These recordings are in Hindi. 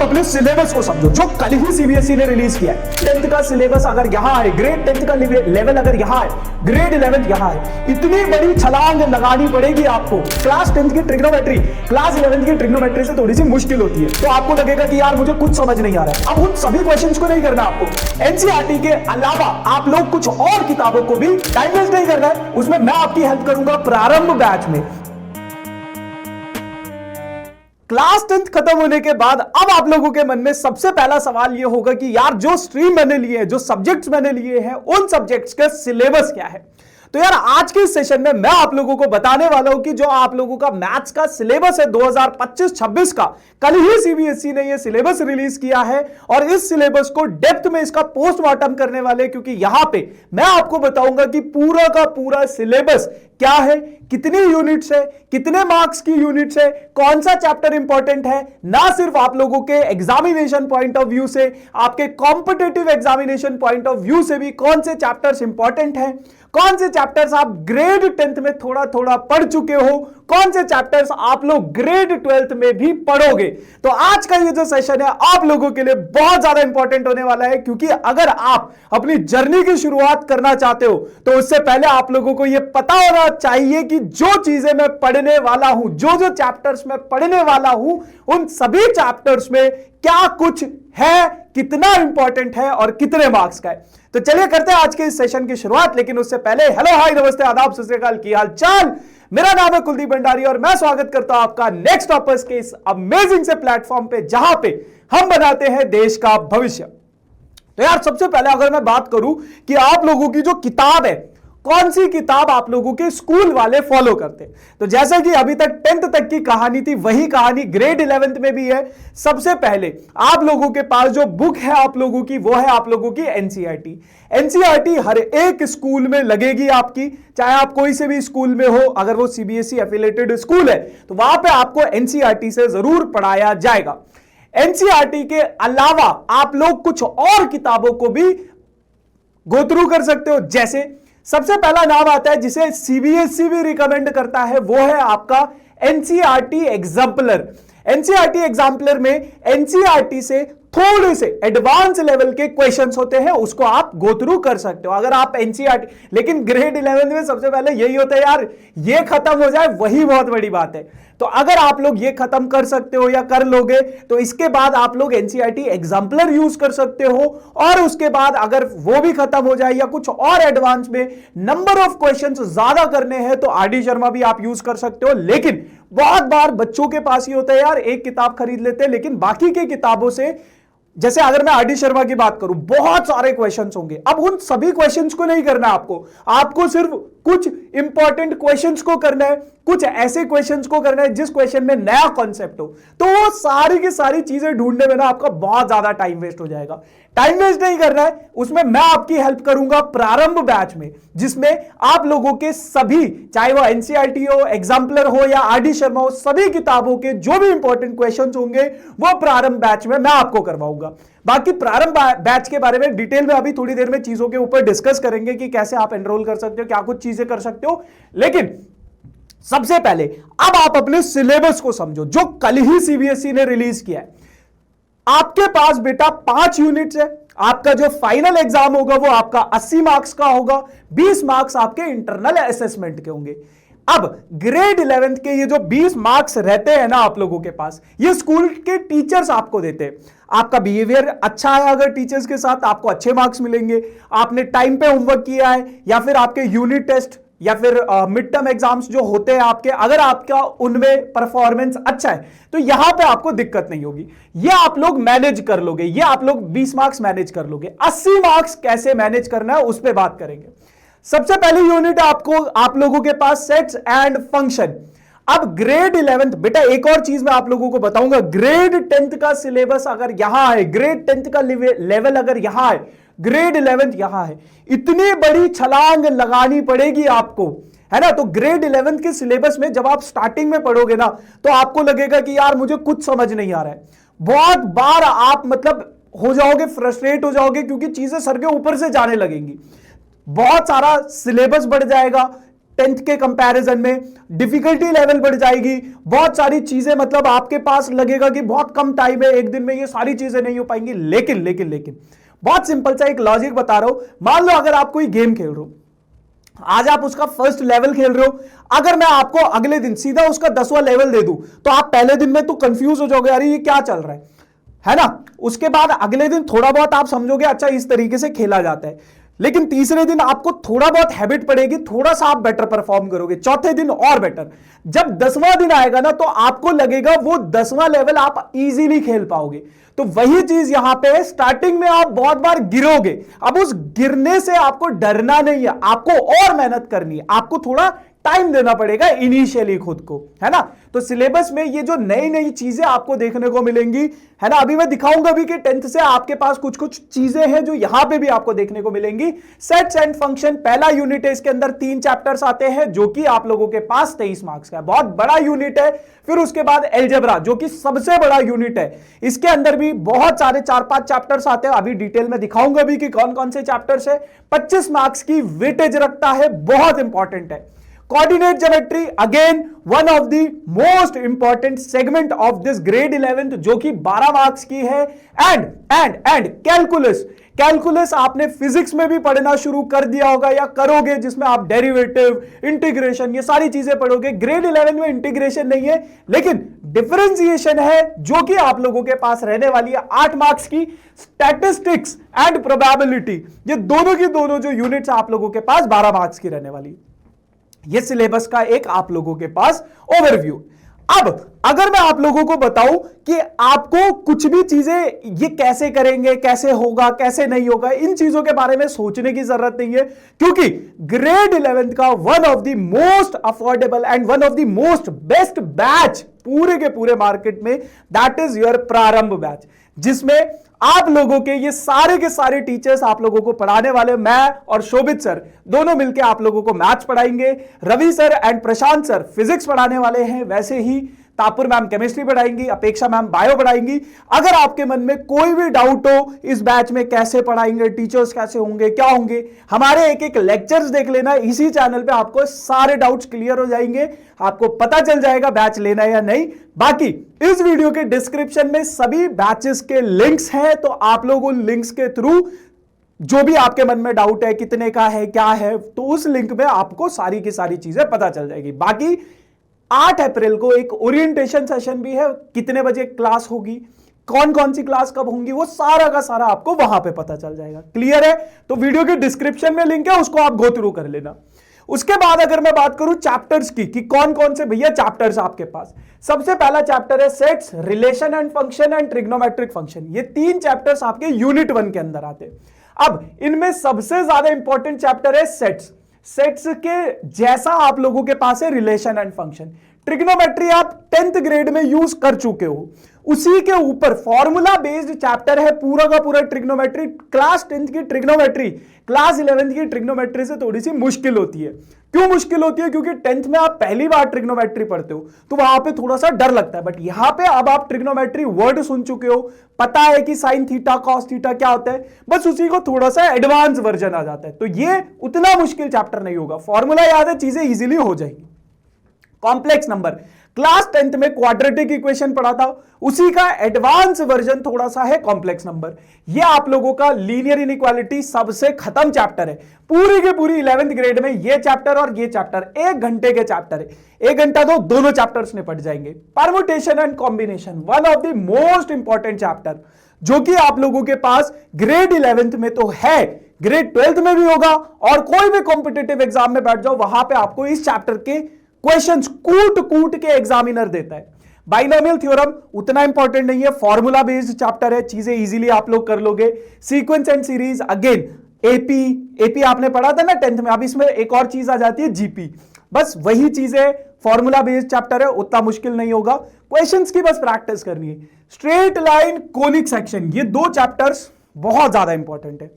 अपने सिलेबस को समझो जो कल ही सीबीएसई ने रिलीज किया है। 10th का सिलेबस अगर यहां है, ग्रेड 10th का लेवल अगर यहां है, ग्रेड 11th यहां है, इतनी बड़ी छलांग लगानी पड़ेगी आपको। क्लास 10th की ट्रिग्नोमेट्री क्लास 11th की ट्रिग्नोमेट्री से थोड़ी सी मुश्किल होती है, तो आपको लगेगा कि यार मुझे कुछ समझ नहीं आ रहा है। अब उन सभी क्वेश्चंस को नहीं करना आपको। एनसीईआरटी के अलावा आप लोग कुछ और किताबों को भी टाइम वेस्ट नहीं करना है, उसमें मैं आपकी हेल्प करूंगा प्रारंभ बैच में। क्लास 10th खत्म होने के बाद अब आप लोगों के मन में सबसे पहला सवाल यह होगा कि यार जो स्ट्रीम मैंने लिए हैं, जो सब्जेक्ट्स मैंने लिए हैं, उन सब्जेक्ट्स का सिलेबस क्या है। तो यार आज के इस सेशन में मैं आप लोगों को बताने वाला हूं कि जो आप लोगों का मैथ्स का सिलेबस है 2025-26 का, कल ही सीबीएसई ने यह सिलेबस रिलीज किया है और इस सिलेबस को डेप्थ में इसका पोस्टमार्टम करने वाले, क्योंकि यहां पे मैं आपको बताऊंगा कि पूरा का पूरा सिलेबस क्या है, कितनी यूनिट्स है, कितने मार्क्स की यूनिट्स है, कौन सा चैप्टर इंपॉर्टेंट है, ना सिर्फ आप लोगों के एग्जामिनेशन पॉइंट ऑफ व्यू से, आपके competitive examination point of view से भी कौन से चैप्टर्स इंपॉर्टेंट हैं, कौन से चैप्टर्स आप ग्रेड 10th में थोड़ा थोड़ा पढ़ चुके हो, कौन से चैप्टर्स आप लोग ग्रेड 12th में भी पढ़ोगे। तो आज का ये जो सेशन है आप लोगों के लिए बहुत ज्यादा इंपॉर्टेंट होने वाला है, क्योंकि अगर आप अपनी जर्नी की शुरुआत करना चाहते हो तो उससे पहले आप लोगों को यह पता होना चाहिए कि जो चीजें मैं पढ़ने वाला हूं, जो जो चैप्टर्स मैं पढ़ने वाला हूं, उन सभी चैप्टर्स में क्या कुछ है, कितना इंपॉर्टेंट है और कितने मार्क्स का है। तो चलिए करते हैं आज के इस सेशन की शुरुआत, लेकिन उससे पहले हेलो हाय नमस्ते आदाब सत श्री अकाल, की हाल चाल। मेरा नाम है कुलदीप भंडारी और मैं स्वागत करता हूं आपका नेक्स्ट टॉपर्स के इस अमेजिंग से प्लेटफॉर्म पे, जहां पे हम बनाते हैं देश का भविष्य। तो यार सबसे पहले अगर मैं बात करूं कि आप लोगों की जो किताब है, कौन सी किताब आप लोगों के स्कूल वाले फॉलो करते हैं, तो जैसे कि अभी तक 10th तक की कहानी थी, वही कहानी ग्रेड 11th में भी है। सबसे पहले आप लोगों के पास जो बुक है आप लोगों की, वो है आप लोगों की एनसीईआरटी। एनसीईआरटी हर एक स्कूल में लगेगी आपकी, चाहे आप कोई से भी स्कूल में हो, अगर वो सीबीएसई एफिलिएटेड स्कूल है तो वहां पे आपको एनसीईआरटी से जरूर पढ़ाया जाएगा। एनसीईआरटी के अलावा आप लोग कुछ और किताबों को भी गो थ्रू कर सकते हो। जैसे सबसे पहला नाम आता है जिसे सीबीएसई भी रिकमेंड करता है, वो है आपका एनसीईआरटी एग्जाम्पलर। एनसीईआरटी एग्जाम्पलर में एनसीईआरटी से थोड़े से एडवांस लेवल के क्वेश्चंस होते हैं, उसको आप गो थ्रू कर सकते हो अगर आप एनसीईआरटी। लेकिन ग्रेड 11 में सबसे पहले यही होता है यार, ये खत्म हो जाए वही बहुत बड़ी बात है। तो अगर आप लोग ये खत्म कर सकते हो या कर लोगे तो इसके बाद आप लोग एनसीईआरटी एग्जाम्पलर यूज कर सकते हो, और उसके बाद अगर वो भी खत्म हो जाए या कुछ और एडवांस में नंबर ऑफ क्वेश्चंस ज्यादा करने हैं तो आरडी शर्मा भी आप यूज कर सकते हो। लेकिन बहुत बार बच्चों के पास ही होता है यार, एक किताब खरीद लेते हैं लेकिन बाकी के किताबों से, जैसे अगर मैं आरडी शर्मा की बात करूं, बहुत सारे क्वेश्चंस होंगे। अब उन सभी क्वेश्चंस को नहीं करना आपको सिर्फ कुछ इंपॉर्टेंट क्वेश्चंस को करना है, कुछ ऐसे क्वेश्चंस को करना है जिस क्वेश्चन में नया कॉन्सेप्ट हो। तो वो सारी की सारी चीजें ढूंढने में ना आपका बहुत ज्यादा टाइम वेस्ट हो जाएगा। टाइम वेस्ट नहीं करना है, उसमें मैं आपकी हेल्प करूंगा प्रारंभ बैच में, जिसमें आप लोगों के सभी, चाहे वो एनसीईआरटी हो, एग्जाम्पलर हो या आरडी शर्मा हो, सभी किताबों के जो भी इंपॉर्टेंट क्वेश्चंस होंगे वो प्रारंभ बैच में मैं आपको करवाऊंगा। बाकी प्रारंभ बैच के बारे में डिटेल में अभी थोड़ी देर में चीजों के ऊपर डिस्कस करेंगे कि कैसे आप एनरोल कर सकते हो, क्या कुछ चीजें कर सकते हो। लेकिन सबसे पहले अब आप अपने सिलेबस को समझो जो कल ही सीबीएसई ने रिलीज किया है। आपके पास बेटा 5 यूनिट्स है, आपका जो फाइनल एग्जाम होगा वो आपका 80 मार्क्स का होगा, 20 मार्क्स आपके इंटरनल असेसमेंट के होंगे। अब ग्रेड 11th के ये जो 20 मार्क्स रहते हैं ना आप लोगों के पास, ये स्कूल के टीचर्स आपको देते हैं। आपका बिहेवियर अच्छा है अगर टीचर्स के साथ, आपको अच्छे मार्क्स मिलेंगे। आपने टाइम पे होमवर्क किया है, या फिर आपके यूनिट टेस्ट या फिर मिड टर्म एग्जाम्स जो होते हैं आपके, अगर आपका उनमें परफॉर्मेंस अच्छा है तो यहां पे आपको दिक्कत नहीं होगी, ये आप लोग मैनेज कर लोगे, ये आप लोग 20 मार्क्स मैनेज कर लोगे। 80 मार्क्स कैसे मैनेज करना है उस पर बात करेंगे। सबसे पहली यूनिट आपको, आप लोगों के पास सेट्स एंड फंक्शन। अब ग्रेड 11th, बेटा एक और चीज मैं आप लोगों को बताऊंगा, ग्रेड 10th का सिलेबस अगर यहां है, ग्रेड 10th का लेवल अगर यहां है, ग्रेड 11th यहां है, इतनी बड़ी छलांग लगानी पड़ेगी आपको, है ना। तो ग्रेड 11th के सिलेबस में जब आप स्टार्टिंग में पढ़ोगे ना तो आपको लगेगा कि यार मुझे कुछ समझ नहीं आ रहा है। बहुत बार आप मतलब हो जाओगे, फ्रस्ट्रेट हो जाओगे, क्योंकि चीजें सर के ऊपर से जाने लगेंगी, बहुत सारा सिलेबस बढ़ जाएगा, टेंथ के कंपैरिजन में डिफिकल्टी लेवल बढ़ जाएगी, बहुत सारी चीजें, मतलब आपके पास लगेगा कि बहुत कम टाइम है, एक दिन में ये सारी चीजें नहीं हो पाएंगी। लेकिन लेकिन लेकिन बहुत सिंपल सा एक लॉजिक बता रहा हूं। मान लो अगर आप कोई गेम खेल रहे हो, आज आप उसका फर्स्ट लेवल खेल रहे हो, अगर मैं आपको अगले दिन सीधा उसका 10वां लेवल दे दूं तो आप पहले दिन में तो कंफ्यूज हो जाओगे, अरे ये क्या चल रहा है ना। उसके बाद अगले दिन थोड़ा बहुत आप समझोगे, अच्छा इस तरीके से खेला जाता है। लेकिन तीसरे दिन आपको थोड़ा बहुत हैबिट पड़ेगी, थोड़ा सा आप बेटर परफॉर्म करोगे, चौथे दिन और बेटर। जब 10वां दिन आएगा ना तो आपको लगेगा वो 10वां लेवल आप इजीली खेल पाओगे। तो वही चीज यहां पे, स्टार्टिंग में आप बहुत बार गिरोगे, अब उस गिरने से आपको डरना नहीं है, आपको और मेहनत करनी है, आपको थोड़ा टाइम देना पड़ेगा इनिशियली खुद को, है ना। तो सिलेबस में ये जो नई नई चीजें आपको देखने को मिलेंगी, है ना, अभी मैं दिखाऊंगा भी कि 10th से आपके पास कुछ कुछ चीजें हैं जो यहां पे भी आपको देखने को मिलेंगी। सेट्स एंड फंक्शन पहला यूनिट है, इसके अंदर 3 चैप्टर्स आते हैं जो कि आप लोगों के पास 23 मार्क्स का है, बहुत बड़ा यूनिट है। फिर उसके बाद एलजेब्रा जो कि सबसे बड़ा यूनिट है, इसके अंदर भी बहुत सारे 4-5 चैप्टर्स आते हैं, अभी डिटेल में दिखाऊंगा भी कि कौन कौन से चैप्टर्स है। 25 मार्क्स की वेटेज रखता है, बहुत इंपॉर्टेंट है। Coordinate geometry again one of the most important segment of this grade 11th जो कि 12 मार्क्स की है। एंड कैलकुलस, कैलकुलस आपने फिजिक्स में भी पढ़ना शुरू कर दिया होगा या करोगे, जिसमें आप डेरिवेटिव, इंटीग्रेशन, ये सारी चीजें पढ़ोगे। ग्रेड 11 में इंटीग्रेशन नहीं है लेकिन डिफरेंशिएशन है जो कि आप लोगों के पास रहने वाली है 8 मार्क्स की। स्टैटिस्टिक्स एंड प्रोबेबिलिटी, ये दोनों की दोनों जो यूनिट्स आप लोगों के पास 12 मार्क्स की रहने वाली है। ये सिलेबस का एक आप लोगों के पास ओवरव्यू। अब अगर मैं आप लोगों को बताऊं कि आपको कुछ भी चीजें ये कैसे करेंगे, कैसे होगा, कैसे नहीं होगा, इन चीजों के बारे में सोचने की जरूरत नहीं है, क्योंकि ग्रेड 11th का one of the most affordable and one of the most best batch पूरे के पूरे मार्केट में, दैट इज योर प्रारंभ बैच, जिसमें आप लोगों के ये सारे के सारे टीचर्स आप लोगों को पढ़ाने वाले, मैं और शोभित सर दोनों मिलकर आप लोगों को मैथ्स पढ़ाएंगे, Ravi sir and Prashant sir physics पढ़ाने वाले हैं, वैसे ही तापुर मैम केमिस्ट्री पढ़ाएंगी, अपेक्षा मैम बायो पढ़ाएंगी। अगर आपके मन में कोई भी डाउट हो इस बैच में कैसे पढ़ाएंगे, टीचर्स कैसे होंगे, क्या होंगे, हमारे एक एक लेक्चर्स देख लेना, इसी चैनल पे आपको सारे डाउट्स क्लियर हो जाएंगे, आपको पता चल जाएगा बैच लेना है या नहीं। बाकी इस वीडियो के डिस्क्रिप्शन में सभी बैचेस के लिंक्स हैं, तो आप लोग उन लिंक्स के थ्रू जो भी आपके मन में डाउट है, कितने का है, क्या है, तो उस लिंक में आपको सारी की सारी चीजें पता चल जाएगी। बाकी 8 अप्रैल को एक ओरिएंटेशन सेशन भी है, कितने बजे क्लास होगी, कौन कौन सी क्लास कब होंगी, वो सारा का सारा आपको वहां पे पता चल जाएगा। क्लियर है? तो वीडियो के डिस्क्रिप्शन में लिंक है, उसको आप गो थ्रू कर लेना। उसके बाद अगर मैं बात करूं चैप्टर्स की कि कौन कौन से भैया चैप्टर्स आपके पास, सबसे पहला चैप्टर है sets, relation and function and trigonometric function. ये 3 चैप्टर्स आपके यूनिट 1 के अंदर आते हैं। अब इनमें सबसे ज्यादा इंपॉर्टेंट चैप्टर है सेट्स। सेट्स के जैसा आप लोगों के पास है रिलेशन एंड फंक्शन। ट्रिग्नोमेट्री आप 10th ग्रेड में यूज कर चुके हो, उसी के ऊपर फॉर्मूला बेस्ड चैप्टर है पूरा का पूरा ट्रिग्नोमेट्री। क्लास 10th की ट्रिग्नोमेट्री क्लास 11th की ट्रिग्नोमेट्री से थोड़ी सी मुश्किल होती है। क्यों मुश्किल होती है? क्योंकि 10th में आप पहली बार ट्रिग्नोमेट्री पढ़ते हो तो वहां पे थोड़ा सा डर लगता है, बट यहां पे अब आप ट्रिग्नोमेट्री वर्ड सुन चुके हो, पता है कि साइन थीटा कॉस थीटा क्या होता है, बस उसी को थोड़ा सा एडवांस वर्जन आ जाता है, तो ये उतना मुश्किल चैप्टर नहीं होगा। फॉर्मूला याद है, चीजें इजीली हो जाएंगी। कॉम्प्लेक्स नंबर क्लास 10th में क्वाड्रेटिक इक्वेशन पढ़ा था, उसी का एडवांस वर्जन थोड़ा सा है कॉम्प्लेक्स नंबर। ये आप लोगों का लीनियर इनइक्वालिटी सबसे खत्म चैप्टर है पूरी के पूरी 11th ग्रेड में। ये चैप्टर और ये चैप्टर 1 घंटे के चैप्टर है, 1 घंटा तो दोनों चैप्टर्स में पढ़ जाएंगे। Permutation and combination one of the most important chapter, जो कि आप लोगों के पास ग्रेड 11th में तो है, ग्रेड 12th में भी होगा, और कोई भी कॉम्पिटिटिव एग्जाम में बैठ जाओ वहां पे आपको इस चैप्टर के क्वेश्चंस कूट कूट के एग्जामिनर देता है। बाइनोमियल थ्योरम उतना इंपॉर्टेंट नहीं है, फॉर्मूला बेस्ड चैप्टर है, चीजें इजीली आप लोग कर लोगे। Sequence and series again AP आपने पढ़ा था ना 10th में, अब इसमें एक और चीज आ जाती है जीपी, बस वही चीजें, फॉर्मूला बेस्ड चैप्टर है, उतना मुश्किल नहीं होगा, क्वेश्चंस की बस प्रैक्टिस करनी है। स्ट्रेट लाइन कोनिक सेक्शन, ये 2 चैप्टर्स बहुत ज्यादा इंपॉर्टेंट है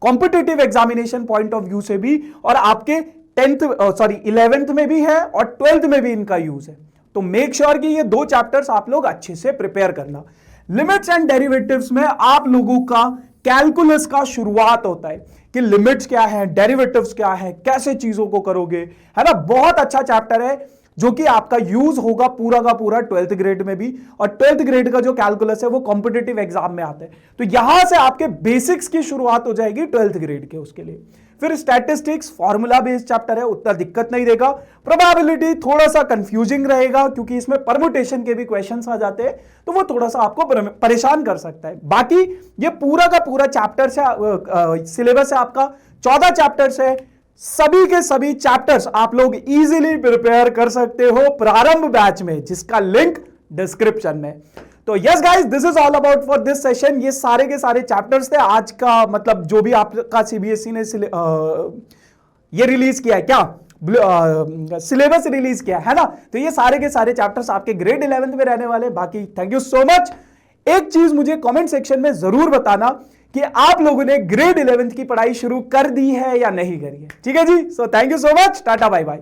competitive examination point of view से भी, और आपके 11th में भी है और 12th में भी इनका यूज है। तो मेक श्योर कि ये 2 चैप्टर्स आप लोग अच्छे से प्रिपेयर करना। लिमिट्स एंड डेरिवेटिव्स में आप लोगों का कैलकुलस का शुरुआत होता है कि लिमिट्स क्या है, डेरिवेटिव्स क्या है, कैसे चीजों को करोगे, है ना। बहुत अच्छा चैप्टर है जो कि आपका यूज होगा पूरा का पूरा 12th ग्रेड में भी, और 12th ग्रेड का जो कैलकुलस है वो कॉम्पिटिटिव एग्जाम में आता है। तो यहां से आपके बेसिक्स की शुरुआत हो जाएगी 12th ग्रेड के उसके लिए। फिर स्टैटिस्टिक्स फॉर्मूला बेस्ड चैप्टर है, उतना दिक्कत नहीं देगा। प्रोबेबिलिटी थोड़ा सा कंफ्यूजिंग रहेगा क्योंकि इसमें परमुटेशन के भी क्वेश्चंस आ जाते हैं, तो वो थोड़ा सा आपको परेशान कर सकता है। बाकी ये पूरा का पूरा चैप्टर से सिलेबस है आपका 14 चैप्टर्स है। सभी के सभी चैप्टर्स आप लोग इजीली प्रिपेयर कर सकते हो प्रारंभ बैच में, जिसका लिंक डिस्क्रिप्शन में। तो yes guys, this is all about for this session. ये सारे के सारे चैप्टर्स थे आज का, मतलब जो भी आपका सीबीएसई ने ये रिलीज किया है, क्या सिलेबस रिलीज किया है ना, तो ये सारे के सारे चैप्टर्स आपके ग्रेड 11th में रहने वाले। बाकी थैंक यू सो मच। एक चीज मुझे कमेंट सेक्शन में जरूर बताना कि आप लोगों ने ग्रेड 11th की पढ़ाई शुरू कर दी है या नहीं करी है, ठीक है जी। So thank you so much, tata bye bye.